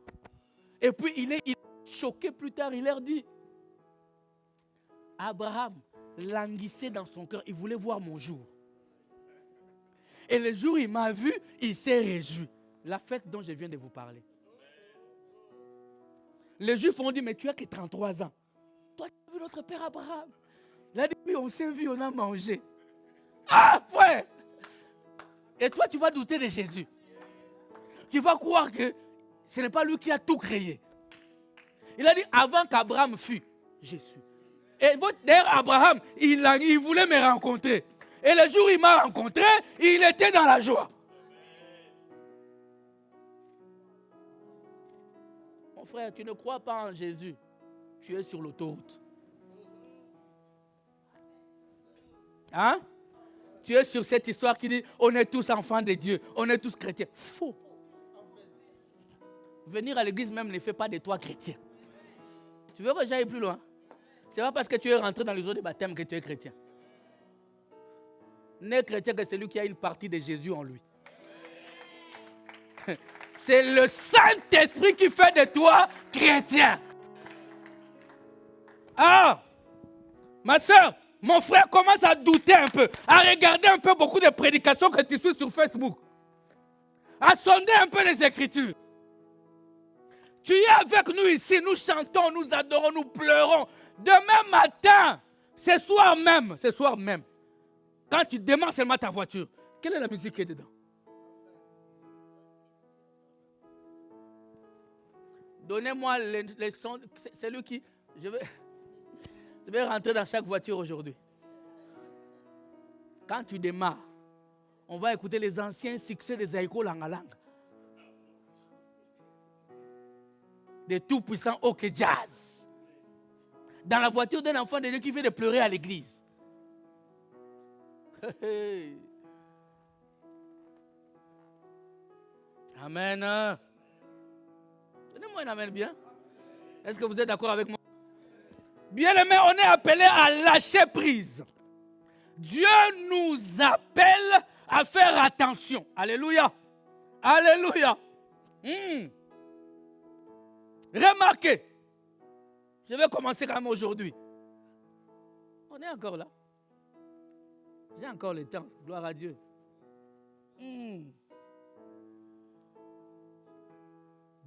A: Et puis il est choqué plus tard, il leur dit, Abraham languissait dans son cœur, il voulait voir mon jour. Et le jour où il m'a vu, il s'est réjoui. La fête dont je viens de vous parler. Les Juifs ont dit, mais tu as que 33 ans. Toi, tu as vu notre père Abraham. Il a dit, oui, on s'est vu, on a mangé. Ah, frère! Et toi, tu vas douter de Jésus. Tu vas croire que ce n'est pas lui qui a tout créé. Il a dit, avant qu'Abraham fût, je suis. Et d'ailleurs, Abraham, il voulait me rencontrer. Et le jour où il m'a rencontré, il était dans la joie. Mon frère, tu ne crois pas en Jésus. Tu es sur l'autoroute. Hein? Tu es sur cette histoire qui dit, on est tous enfants de Dieu, on est tous chrétiens. Faux. Venir à l'église même ne fait pas de toi chrétien. Tu veux que j'aille plus loin? Ce n'est pas parce que tu es rentré dans les eaux de baptême que tu es chrétien. N'est chrétien que celui qui a une partie de Jésus en lui. C'est le Saint-Esprit qui fait de toi chrétien. Ah, ma soeur, mon frère commence à douter un peu, à regarder un peu beaucoup de prédications que tu suis sur Facebook, à sonder un peu les Écritures. Tu es avec nous ici, nous chantons, nous adorons, nous pleurons. Demain matin, ce soir même, quand tu démarres seulement ta voiture, quelle est la musique qui est dedans? Donnez-moi les sons, c'est lui qui... Je vais rentrer dans chaque voiture aujourd'hui. Quand tu démarres, on va écouter les anciens succès des Zaïko Langalang. Des tout-puissants OK Jazz. Dans la voiture d'un enfant de Dieu qui fait de pleurer à l'église. Amen. Donnez-moi un amen bien. Est-ce que vous êtes d'accord avec moi? Bien-aimés, on est appelé à lâcher prise. Dieu nous appelle à faire attention. Alléluia. Alléluia. Remarquez. Je vais commencer quand même aujourd'hui. On est encore là. J'ai encore le temps. Gloire à Dieu.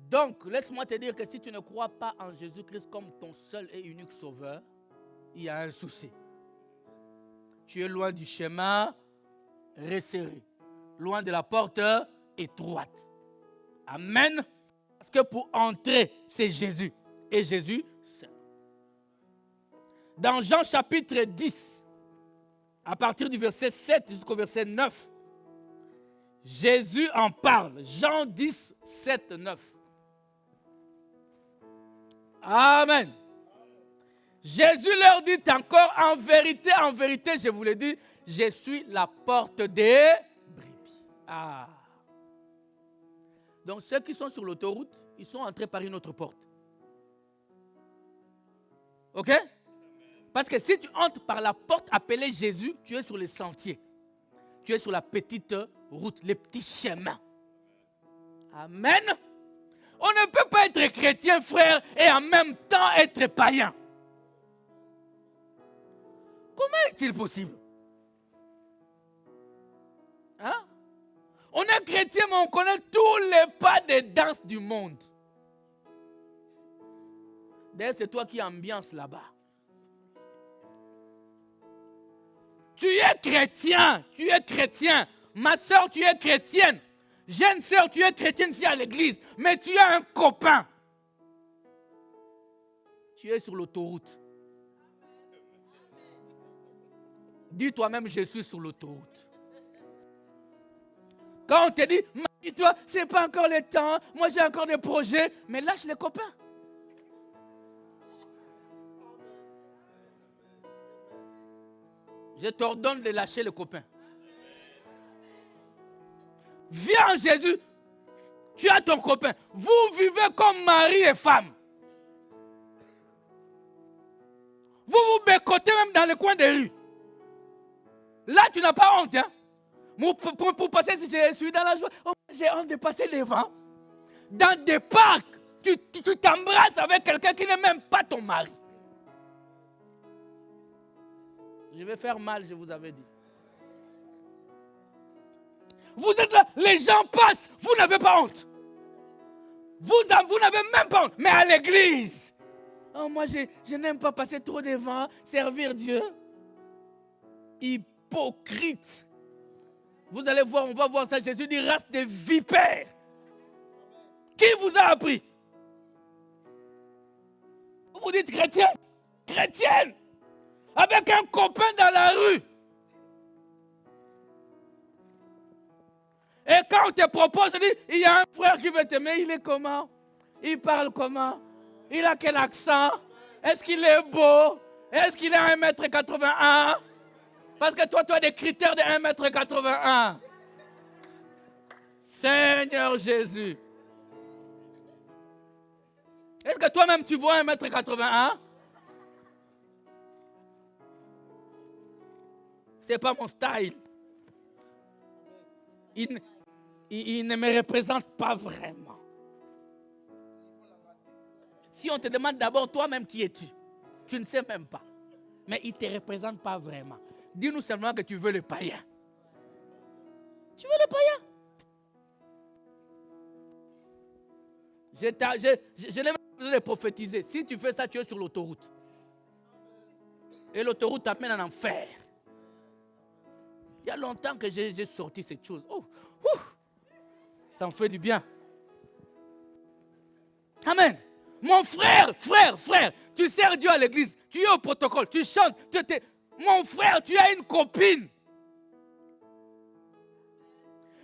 A: Donc, laisse-moi te dire que si tu ne crois pas en Jésus-Christ comme ton seul et unique sauveur, il y a un souci. Tu es loin du chemin resserré, loin de la porte étroite. Amen. Parce que pour entrer, c'est Jésus. Et Jésus seul. Dans Jean chapitre 10, à partir du verset 7 jusqu'au verset 9, Jésus en parle. Jean 10, 7, 9. Amen. Jésus leur dit encore, en vérité, je vous le dis, je suis la porte des brebis. Ah. Donc ceux qui sont sur l'autoroute, ils sont entrés par une autre porte. Ok? Parce que si tu entres par la porte appelée Jésus, tu es sur le sentier. Tu es sur la petite route, les petits chemins. Amen. On ne peut pas être chrétien, frère, et en même temps être païen. Comment est-il possible? Hein? On est chrétien, mais on connaît tous les pas des danses du monde. D'ailleurs, c'est toi qui ambiance là-bas. Tu es chrétien, tu es chrétien. Ma soeur, tu es chrétienne. Jeune soeur, tu es chrétienne ici à l'église, mais tu as un copain. Tu es sur l'autoroute. Dis toi-même, je suis sur l'autoroute. Quand on te dit, marie-toi, ce n'est pas encore le temps, moi j'ai encore des projets, mais lâche les copains. Je t'ordonne de lâcher les copains. Viens en Jésus, tu as ton copain. Vous vivez comme mari et femme. Vous vous bécotez même dans le coin des rues. Là, tu n'as pas honte. Hein? Pour passer, si je suis dans la joie, oh, j'ai honte de passer devant. Dans des parcs, tu t'embrasses avec quelqu'un qui n'est même pas ton mari. Je vais faire mal, je vous avais dit. Vous êtes là, les gens passent, vous n'avez pas honte. Vous n'avez même pas honte. Mais à l'église, oh, moi je n'aime pas passer trop devant, servir Dieu. Hypocrite. Vous allez voir, on va voir ça. Jésus dit race de vipères. Qui vous a appris? Vous dites chrétien, chrétienne, avec un copain dans la rue. Et quand on te propose, on dit, il y a un frère qui veut t'aimer, il est comment? Il parle comment? Il a quel accent? Est-ce qu'il est beau? Est-ce qu'il est 1m81? Parce que toi, tu as des critères de 1m81. Seigneur Jésus. Est-ce que toi-même, tu vois 1m81? Ce n'est pas mon style. Il ne me représente pas vraiment. Si on te demande d'abord toi-même qui es-tu, tu ne sais même pas. Mais il ne te représente pas vraiment. Dis-nous seulement que tu veux le païen. Tu veux le païen? Je n'ai même pas besoin de prophétiser. Si tu fais ça, tu es sur l'autoroute. Et l'autoroute t'amène en enfer. Il y a longtemps que j'ai sorti cette chose. Oh, ça me fait du bien. Amen. Mon frère, tu sers Dieu à l'église. Tu es au protocole, tu chantes. Mon frère, tu as une copine.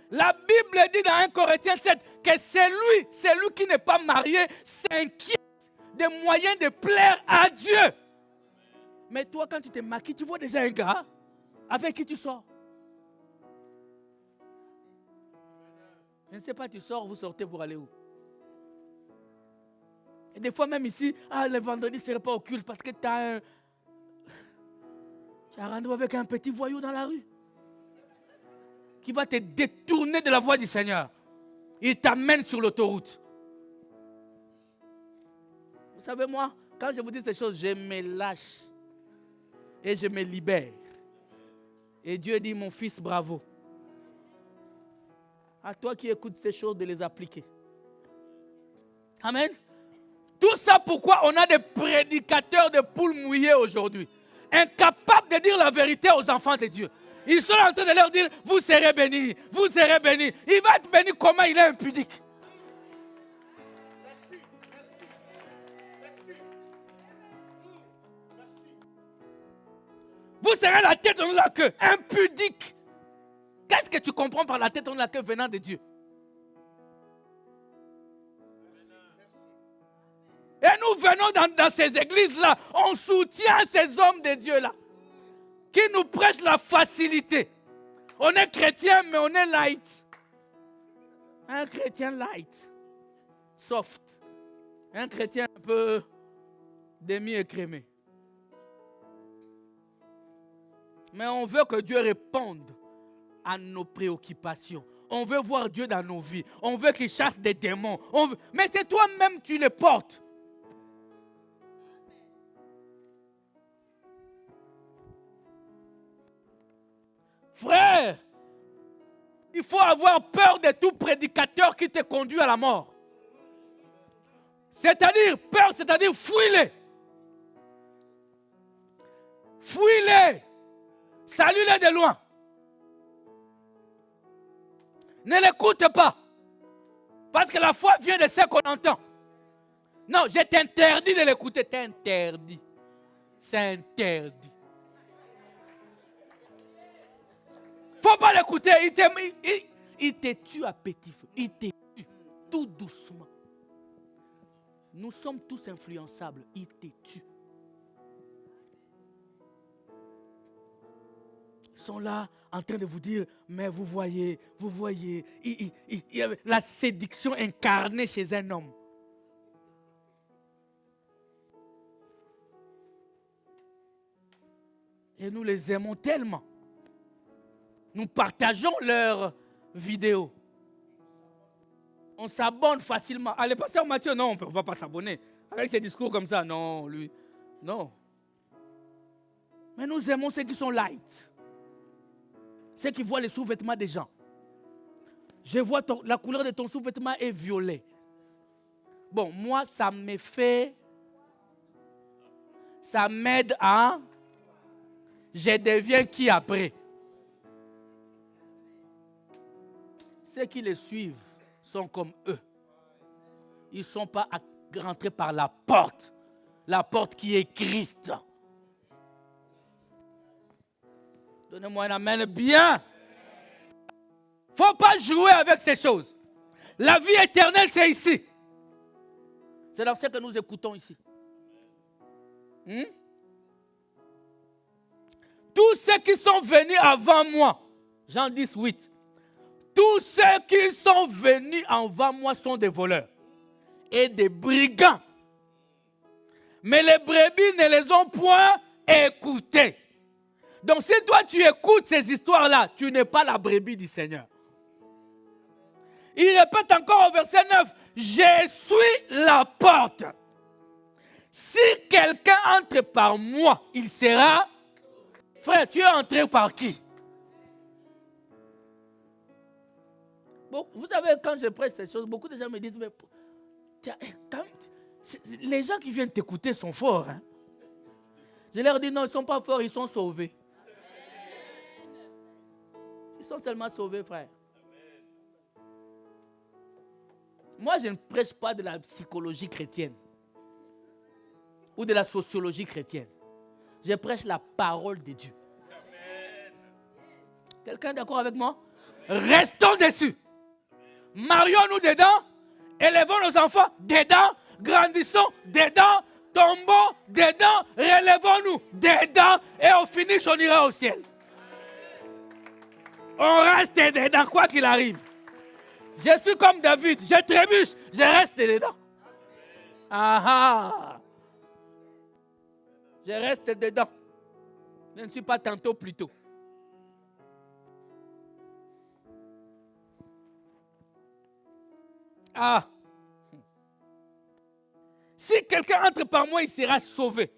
A: La Bible dit dans 1 Corinthiens 7 que c'est lui qui n'est pas marié, s'inquiète des moyens de plaire à Dieu. Mais toi, quand tu te maquilles, tu vois déjà un gars avec qui tu sors. Je ne sais pas, tu sors, vous sortez pour aller où? Et des fois même ici, le vendredi, ce n'est pas au culte parce que tu as un rendez-vous avec un petit voyou dans la rue qui va te détourner de la voie du Seigneur. Il t'amène sur l'autoroute. Vous savez, moi, quand je vous dis ces choses, je me lâche et je me libère. Et Dieu dit, mon fils, bravo. À toi qui écoutes ces choses, de les appliquer. Amen. Tout ça pourquoi on a des prédicateurs de poules mouillées aujourd'hui. Incapables de dire la vérité aux enfants de Dieu. Ils sont en train de leur dire, vous serez bénis, vous serez bénis. Il va être béni comment il est impudique. Vous serez la tête dans la queue, impudique. Qu'est-ce que tu comprends par la tête dans la queue venant de Dieu? Et nous venons dans ces églises-là, on soutient ces hommes de Dieu-là, qui nous prêchent la facilité. On est chrétien, mais on est light. Un chrétien light, soft. Un chrétien un peu demi-écrémé. Mais on veut que Dieu réponde à nos préoccupations. On veut voir Dieu dans nos vies. On veut qu'il chasse des démons. Mais c'est toi-même qui les portes. Frère, il faut avoir peur de tout prédicateur qui te conduit à la mort. C'est-à-dire, peur, c'est-à-dire fuis-les. Fuis-les. Salue-les de loin. Ne l'écoute pas. Parce que la foi vient de ce qu'on entend. Non, je t'interdis de l'écouter. T'interdis. C'est interdit. Faut pas l'écouter. Il te tue à petit feu. Il te tue tout doucement. Nous sommes tous influençables. Il te tue. Ils sont là en train de vous dire, mais vous voyez, il y a la séduction incarnée chez un homme. Et nous les aimons tellement. Nous partageons leurs vidéos. On s'abonne facilement. Allez, pasteur Mathieu, non, on ne va pas s'abonner. Avec ces discours comme ça, non, lui, non. Mais nous aimons ceux qui sont light. Ceux qui voient les sous-vêtements des gens. Je vois la couleur de ton sous-vêtement est violet. Bon, moi, ça me fait... Ça m'aide à... Je deviens qui après? Ceux qui les suivent sont comme eux. Ils ne sont pas rentrés par la porte qui est Christ. Donnez-moi un amen bien. Il ne faut pas jouer avec ces choses. La vie éternelle, c'est ici. C'est dans ce que nous écoutons ici. Tous ceux qui sont venus avant moi, Jean 10, 8. Tous ceux qui sont venus avant moi sont des voleurs et des brigands. Mais les brebis ne les ont point écoutés. Donc si toi tu écoutes ces histoires-là, tu n'es pas la brebis du Seigneur. Il répète encore au verset 9, je suis la porte. Si quelqu'un entre par moi, il sera... Frère, tu es entré par qui? Bon, vous savez, quand je prêche ces choses, beaucoup de gens me disent, mais les gens qui viennent t'écouter sont forts. Hein? Je leur dis, non, ils ne sont pas forts, ils sont sauvés. Ils sont seulement sauvés, frère. Moi, je ne prêche pas de la psychologie chrétienne ou de la sociologie chrétienne. Je prêche la parole de Dieu. Quelqu'un est d'accord avec moi? Restons dessus. Marions-nous dedans, élevons nos enfants dedans, grandissons dedans, tombons dedans, relevons-nous dedans et au finish, on ira au ciel. On reste dedans, quoi qu'il arrive. Je suis comme David, je trébuche, je reste dedans. Ah! Je reste dedans. Je ne suis pas tantôt plus tôt. Ah! Si quelqu'un entre par moi, il sera sauvé.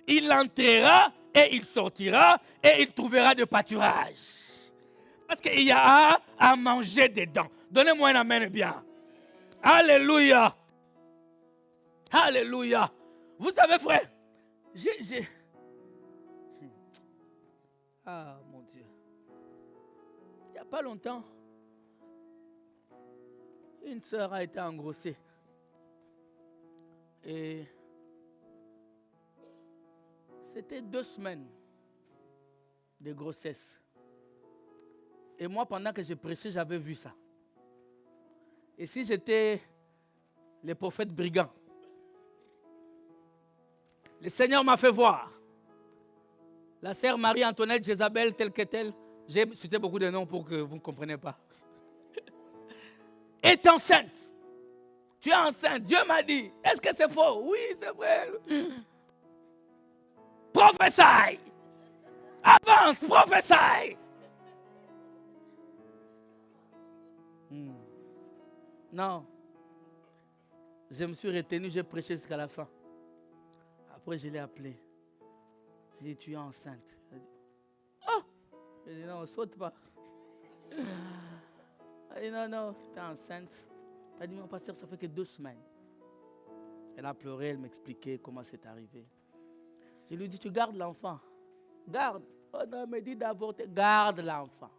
A: Il entrera et il sortira et il trouvera de pâturage. Parce qu'il y a à manger dedans. Donnez-moi un amen bien. Alléluia. Alléluia. Vous savez, frère, Ah, mon Dieu. Il n'y a pas longtemps, une sœur a été engrossée. Et c'était 2 semaines de grossesse. Et moi, pendant que je prêchais, j'avais vu ça. Et si j'étais le prophète brigand, le Seigneur m'a fait voir. La sœur Marie-Antoinette Jézabel, telle que telle, j'ai cité beaucoup de noms pour que vous ne compreniez pas, est enceinte. Tu es enceinte. Dieu m'a dit. Est-ce que c'est faux? Oui, c'est vrai. Prophétie. Avance, prophétie. Non. Je me suis retenu, j'ai prêché jusqu'à la fin. Après, je l'ai appelé. J'ai dit, tu es enceinte. Elle a dit, oh! Je dit, non, saute pas. Elle a dit, non, tu es enceinte. Elle a dit, mon pasteur, ça fait que 2 semaines. Elle a pleuré, elle m'expliquait comment c'est arrivé. Je lui ai dit, tu gardes l'enfant. Garde. Oh non, elle me dit d'avorter. Garde l'enfant.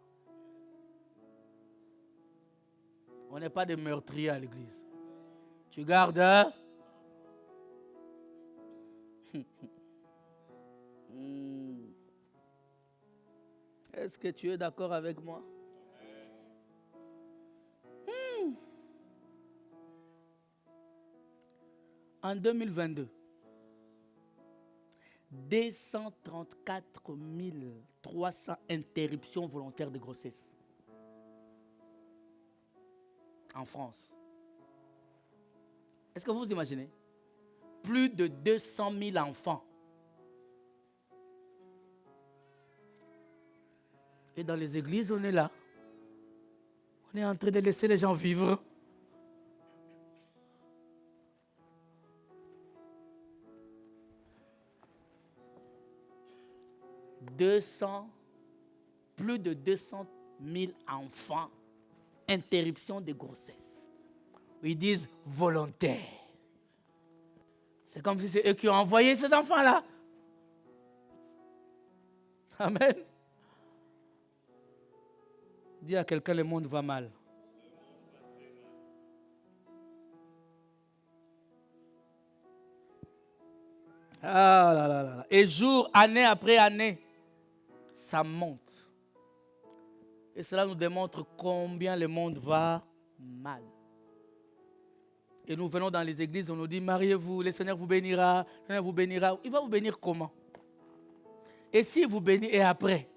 A: On n'est pas des meurtriers à l'église. Tu gardes, hein? Est-ce que tu es d'accord avec moi? En 2022, 234 300 interruptions volontaires de grossesse en France. Est-ce que vous vous imaginez? Plus de 200 000 enfants. Et dans les églises, on est là. On est en train de laisser les gens vivre. Plus de 200 000 enfants, interruption de grossesse. Ils disent volontaire. C'est comme si c'est eux qui ont envoyé ces enfants-là. Amen. Dis à quelqu'un, le monde va mal. Ah là là là. Et jour, année après année, ça monte. Et cela nous démontre combien le monde va mal. Et nous venons dans les églises, on nous dit, mariez-vous, le Seigneur vous bénira, le Seigneur vous bénira. Il va vous bénir comment? Et si vous bénit et après?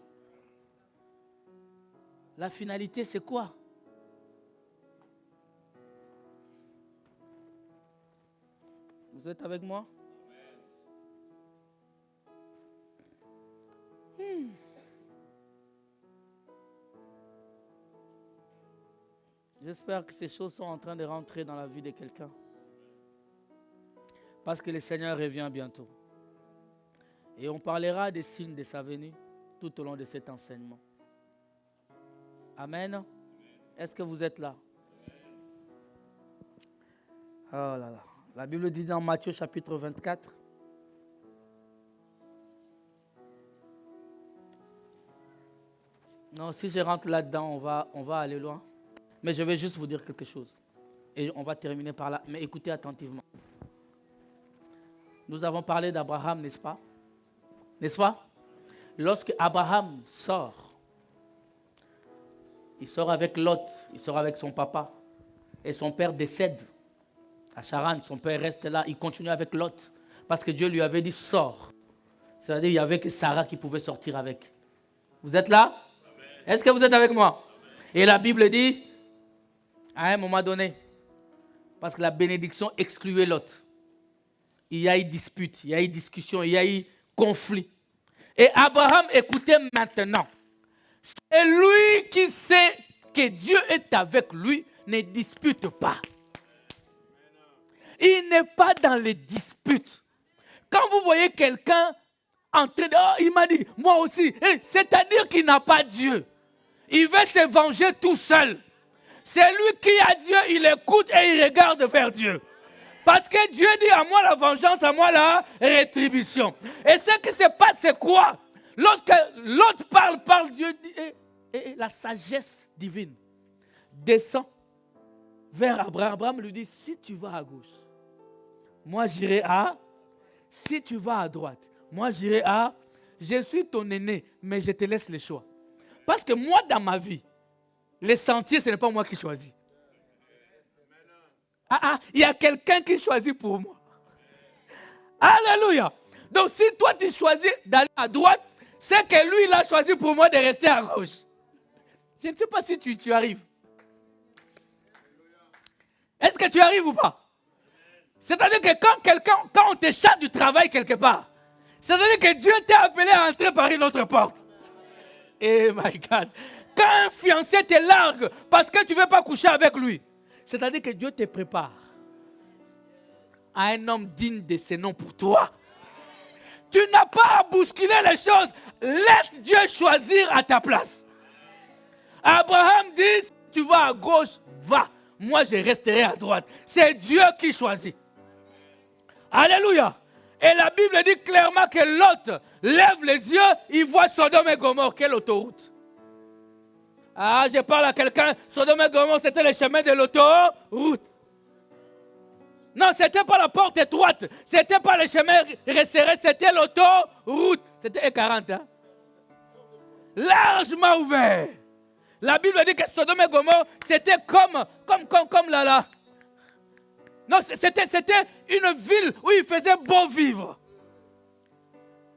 A: La finalité, c'est quoi? Vous êtes avec moi? J'espère que ces choses sont en train de rentrer dans la vie de quelqu'un. Parce que le Seigneur revient bientôt. Et on parlera des signes de sa venue tout au long de cet enseignement. Amen. Est-ce que vous êtes là? Oh là là. La Bible dit dans Matthieu chapitre 24. Non, si je rentre là-dedans, on va aller loin. Mais je vais juste vous dire quelque chose. Et on va terminer par là. Mais écoutez attentivement. Nous avons parlé d'Abraham, n'est-ce pas? N'est-ce pas? Lorsque Abraham sort, il sort avec Lot, il sort avec son papa. Et son père décède à Charan. Son père reste là, il continue avec Lot. Parce que Dieu lui avait dit, sors. C'est-à-dire qu'il n'y avait que Sarah qui pouvait sortir avec. Vous êtes là? Est-ce que vous êtes avec moi? Et la Bible dit, à un moment donné, parce que la bénédiction excluait l'autre, il y a eu dispute, il y a eu discussion, il y a eu conflit. Et Abraham, écoutez maintenant, c'est lui qui sait que Dieu est avec lui, ne dispute pas. Il n'est pas dans les disputes. Quand vous voyez quelqu'un en train de... Oh, il m'a dit, moi aussi. C'est-à-dire qu'il n'a pas Dieu. Il veut se venger tout seul. C'est lui qui a Dieu, il écoute et il regarde vers Dieu. Parce que Dieu dit à moi la vengeance, à moi la rétribution. Et ce qui se passe, c'est quoi? Lorsque l'autre parle, Dieu dit, et la sagesse divine descend vers Abraham. Abraham lui dit, si tu vas à gauche, moi j'irai à... Si tu vas à droite, moi j'irai à... Je suis ton aîné, mais je te laisse le choix. Parce que moi, dans ma vie, les sentiers, ce n'est pas moi qui choisis. Il y a quelqu'un qui choisit pour moi. Alléluia. Donc si toi tu choisis d'aller à droite, c'est que lui il a choisi pour moi de rester à gauche. Je ne sais pas si tu arrives. Est-ce que tu arrives ou pas? C'est-à-dire que quand on te chasse du travail quelque part, c'est-à-dire que Dieu t'a appelé à entrer par une autre porte. Eh my God. Quand un fiancé te largue parce que tu ne veux pas coucher avec lui, c'est-à-dire que Dieu te prépare à un homme digne de ce nom pour toi. Tu n'as pas à bousculer les choses. Laisse Dieu choisir à ta place. Abraham dit, tu vas à gauche, va. Moi, je resterai à droite. C'est Dieu qui choisit. Alléluia. Et la Bible dit clairement que Lot lève les yeux, il voit Sodome et Gomorrhe. Quelle autoroute? Je parle à quelqu'un, Sodome et Gomorrhe, c'était le chemin de l'autoroute. Non, ce n'était pas la porte étroite, ce n'était pas le chemin resserré, c'était l'autoroute. C'était E40. Hein? Largement ouvert. La Bible dit que Sodome et Gomorrhe, c'était comme là. Non, c'était une ville où il faisait bon vivre.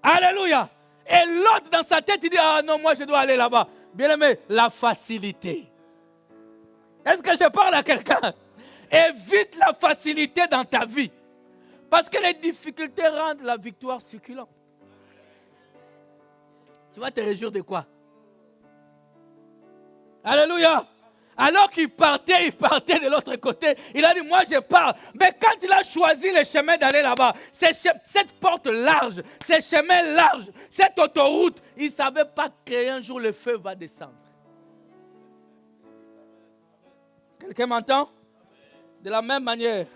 A: Alléluia. Et l'autre dans sa tête, il dit, non, moi je dois aller là-bas. Bien aimé, la facilité. Est-ce que je parle à quelqu'un? Évite la facilité dans ta vie. Parce que les difficultés rendent la victoire succulente. Tu vas te réjouir de quoi? Alléluia. Alors qu'il partait de l'autre côté. Il a dit, moi je pars. Mais quand il a choisi le chemin d'aller là-bas, cette porte large, ce chemin large, cette autoroute, il ne savait pas qu'un jour le feu va descendre. Quelqu'un m'entend? De la même manière,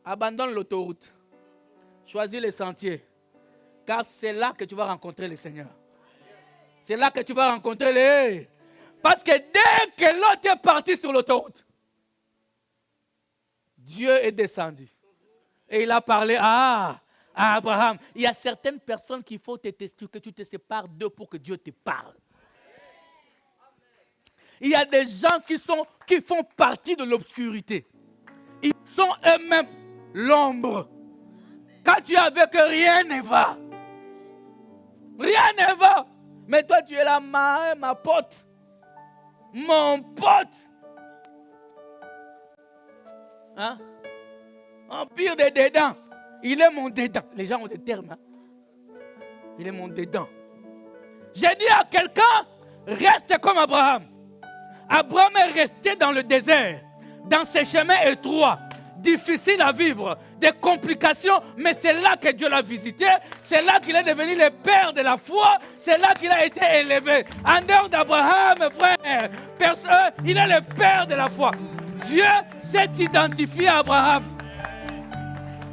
A: abandonne l'autoroute. Choisis les sentiers. Car c'est là que tu vas rencontrer le Seigneur. C'est là que tu vas rencontrer les... Parce que dès que l'autre est parti sur l'autoroute, Dieu est descendu. Et il a parlé à Abraham. Il y a certaines personnes qu'il faut que tu te sépares d'eux pour que Dieu te parle. Il y a des gens qui font partie de l'obscurité. Ils sont eux-mêmes l'ombre. Quand tu es avec eux, rien ne va. Rien ne va. Mais toi, tu es là, ma pote. Mon pote. Hein? Empire des dédains. Il est mon dédain. Les gens ont des termes. Hein? Il est mon dédain. J'ai dit à quelqu'un, reste comme Abraham. Abraham est resté dans le désert, dans ses chemins étroits, difficiles à vivre, des complications, mais c'est là que Dieu l'a visité, c'est là qu'il est devenu le père de la foi, c'est là qu'il a été élevé. En dehors d'Abraham, frère, il est le père de la foi. Dieu s'est identifié à Abraham.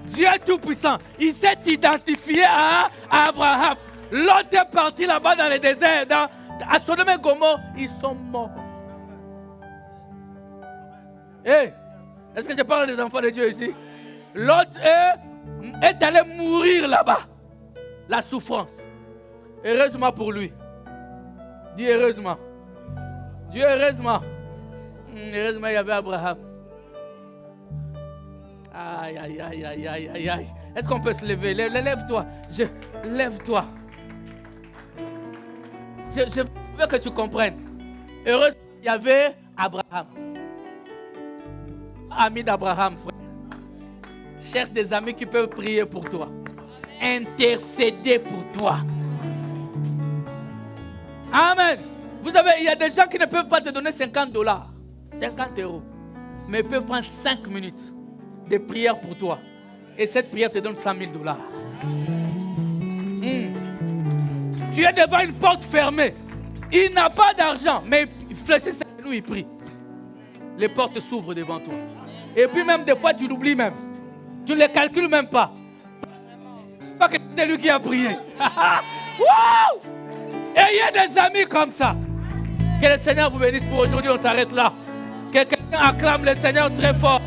A: Dieu est tout puissant. Il s'est identifié à Abraham. L'autre est parti là-bas dans le désert, à Sodome et Gomorrhe, ils sont morts. Est-ce que je parle des enfants de Dieu ici? L'autre est allé mourir là-bas. La souffrance. Heureusement pour lui. Dis heureusement. Dieu heureusement. Heureusement il y avait Abraham. Aïe, aïe, aïe, aïe, aïe, aïe, aïe. Est-ce qu'on peut se lever? Lève-toi. Lève-toi. Je veux que tu comprennes. Heureusement il y avait Abraham. Ami d'Abraham, frère. Cherche des amis qui peuvent prier pour toi. Intercéder pour toi. Amen. Vous savez, il y a des gens qui ne peuvent pas te donner $50, 50 €. Mais ils peuvent prendre 5 minutes de prière pour toi. Et cette prière te donne $100 000. Tu es devant une porte fermée. Il n'a pas d'argent, mais il fléchit ses genoux, il prie. Les portes s'ouvrent devant toi. Et puis même des fois, tu l'oublies même. Tu ne les calcules même pas. Pas que c'est lui qui a prié. Wow! Ayez des amis comme ça. Que le Seigneur vous bénisse pour aujourd'hui. On s'arrête là. Que quelqu'un acclame le Seigneur très fort.